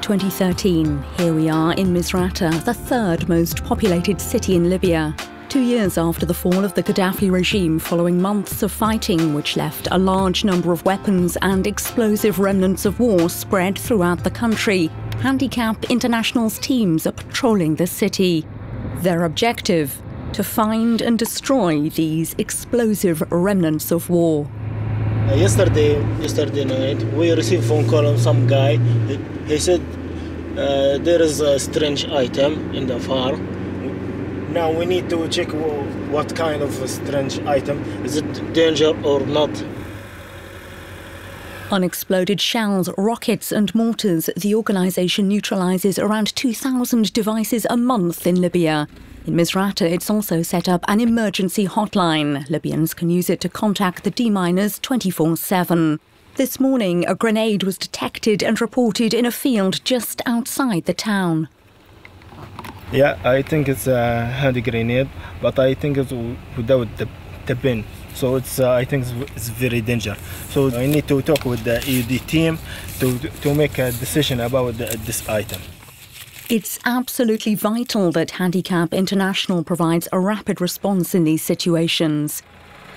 2013, here we are in Misrata, the third most populated city in Libya. 2 years after the fall of the Gaddafi regime following months of fighting which left a large number of weapons and explosive remnants of war spread throughout the country, Handicap International's teams are patrolling the city. Their objective? To find and destroy these explosive remnants of war. Yesterday night, we received a phone call on some guy. He said there is a strange item in the farm. Now we need to check what kind of a strange item. Is it danger or not? Unexploded shells, rockets and mortars, the organisation neutralises around 2,000 devices a month in Libya. In Misrata, it's also set up an emergency hotline. Libyans can use it to contact the deminers 24/7. This morning, a grenade was detected and reported in a field just outside the town. Yeah, I think it's a hand grenade, but I think it's without the pin. So I think it's very dangerous. So I need to talk with the EUD team to make a decision about this item. It's absolutely vital that Handicap International provides a rapid response in these situations.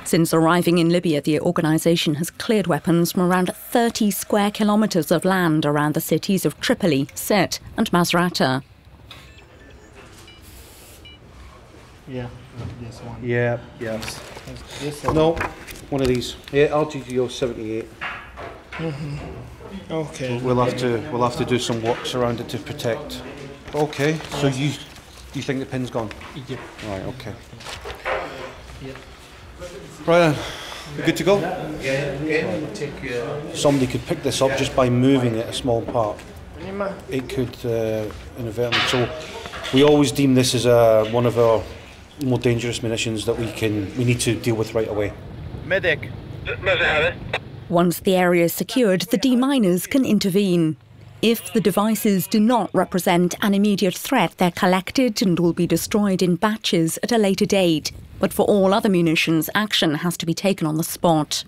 Since arriving in Libya, the organisation has cleared weapons from around 30 square kilometres of land around the cities of Tripoli, Sirte and Misrata. Yeah, this one. Yeah, yes. No, one of these. Yeah, RGGO 78. Okay. We'll have to do some works around it to protect. Okay, so you think the pin's gone? Yeah. Right, okay. Right then, you good to go? Yeah. Somebody could pick this up just by moving it a small part. It could inadvertently. So we always deem this as one of our more dangerous munitions that we need to deal with right away. Medic. Once the area is secured, the deminers can intervene. If the devices do not represent an immediate threat, they're collected and will be destroyed in batches at a later date. But for all other munitions, action has to be taken on the spot.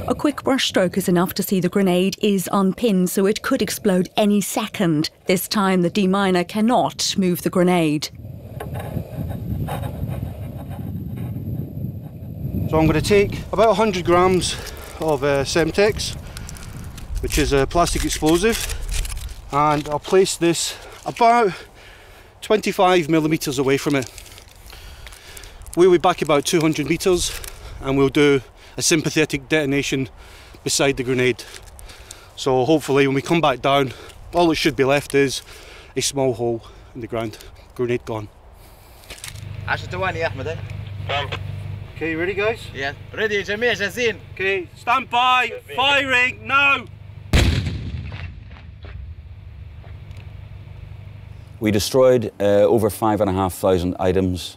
A quick brushstroke is enough to see the grenade is unpinned, so it could explode any second. This time, the deminer cannot move the grenade. So I'm going to take about 100 grams of Semtex, which is a plastic explosive, and I'll place this about 25 millimetres away from it. We'll be back about 200 metres and we'll do a sympathetic detonation beside the grenade. So hopefully when we come back down, all that should be left is a small hole in the ground. Grenade gone. Okay, ready guys? Yeah, ready, جميع جاهزين. Okay, stand by, firing now! We destroyed over 5,500 items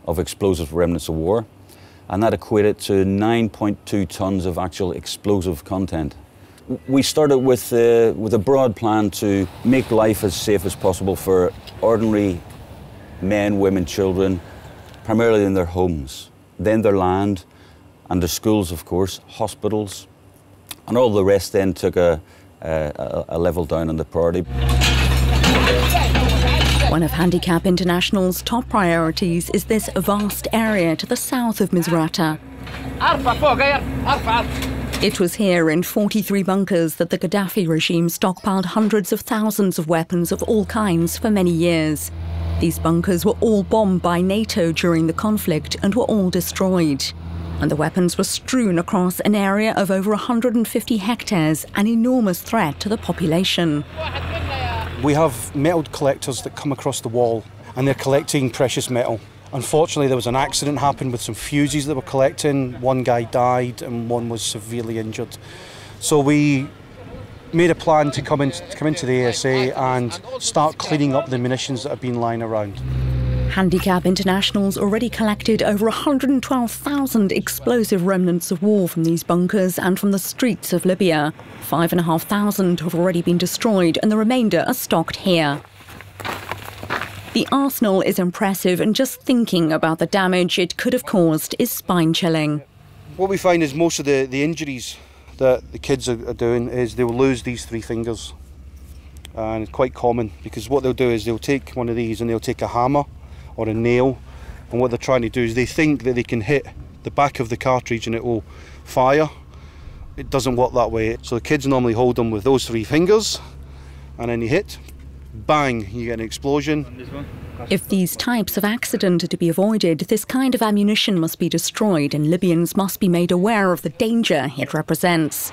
of explosive remnants of war, and that equated to 9.2 tonnes of actual explosive content. We started with a broad plan to make life as safe as possible for ordinary men, women, children, primarily in their homes. Then their land, and their schools, of course, hospitals, and all the rest then took a level down on the priority. One of Handicap International's top priorities is this vast area to the south of Misrata. It was here in 43 bunkers that the Gaddafi regime stockpiled hundreds of thousands of weapons of all kinds for many years. These bunkers were all bombed by NATO during the conflict and were all destroyed. And the weapons were strewn across an area of over 150 hectares, an enormous threat to the population. We have metal collectors that come across the wall and they're collecting precious metal. Unfortunately, there was an accident happened with some fuses that were collecting. One guy died and one was severely injured. So we made a plan to come into the ASA and start cleaning up the munitions that have been lying around. Handicap International's already collected over 112,000 explosive remnants of war from these bunkers and from the streets of Libya. 5,500 have already been destroyed and the remainder are stocked here. The arsenal is impressive, and just thinking about the damage it could have caused is spine-chilling. What we find is most of the injuries that the kids are doing is they'll lose these 3 fingers. And it's quite common, because what they'll do is they'll take one of these and they'll take a hammer or a nail, and what they're trying to do is they think that they can hit the back of the cartridge and it will fire. It doesn't work that way. So the kids normally hold them with those 3 fingers, and then you hit, bang, you get an explosion. If these types of accident are to be avoided, this kind of ammunition must be destroyed, and Libyans must be made aware of the danger it represents.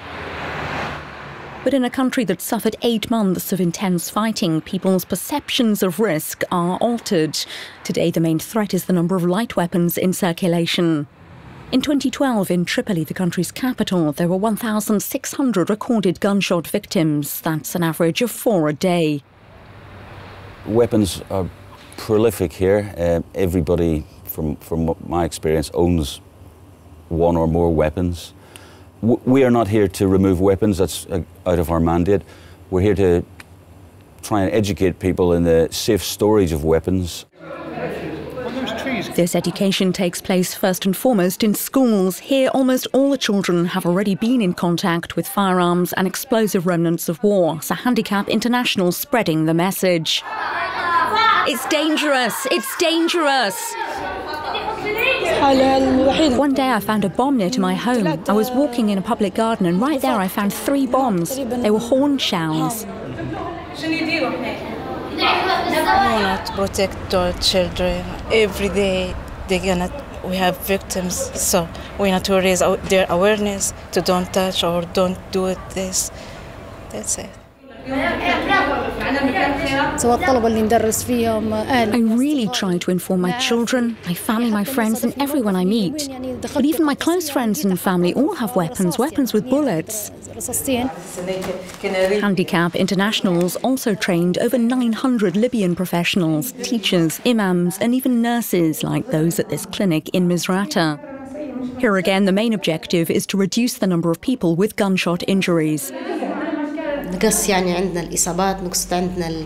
But in a country that suffered 8 months of intense fighting, people's perceptions of risk are altered. Today, the main threat is the number of light weapons in circulation. In 2012, in Tripoli, the country's capital, there were 1,600 recorded gunshot victims. That's an average of 4 a day. Weapons are prolific here. Everybody, from my experience, owns 1 or more weapons. We are not here to remove weapons, that's out of our mandate. We're here to try and educate people in the safe storage of weapons. This education takes place first and foremost in schools. Here, almost all the children have already been in contact with firearms and explosive remnants of war. So Handicap International spreading the message. It's dangerous! It's dangerous! One day I found a bomb near to my home. I was walking in a public garden, and right there I found 3 bombs. They were horn shells. We want to protect our children. Every day we have victims, so we need to raise their awareness to don't touch or don't do it this. That's it. I really try to inform my children, my family, my friends, and everyone I meet. But even my close friends and family all have weapons with bullets. Handicap International's also trained over 900 Libyan professionals, teachers, imams, and even nurses like those at this clinic in Misrata. Here again, the main objective is to reduce the number of people with gunshot injuries. نقص يعني عندنا الإصابات، نقص عندنا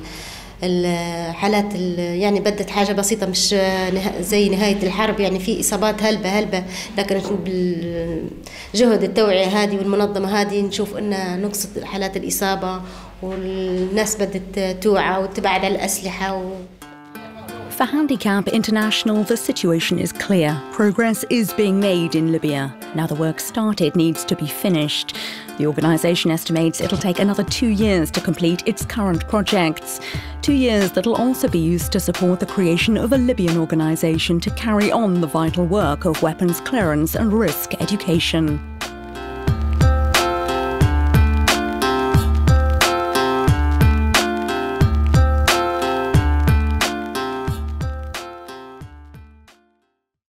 الحالات يعني بدت حاجة بسيطة، مش زي نهاية الحرب، يعني في إصابات هلبة لكن بالجهد التوعية هذه والمنظمة هذه نشوف أن نقص حالات الإصابة والناس بدت توعى وتبعد على الأسلحة. For Handicap International, the situation is clear. Progress is being made in Libya. Now the work started needs to be finished. The organisation estimates it'll take another 2 years to complete its current projects. 2 years that'll also be used to support the creation of a Libyan organisation to carry on the vital work of weapons clearance and risk education.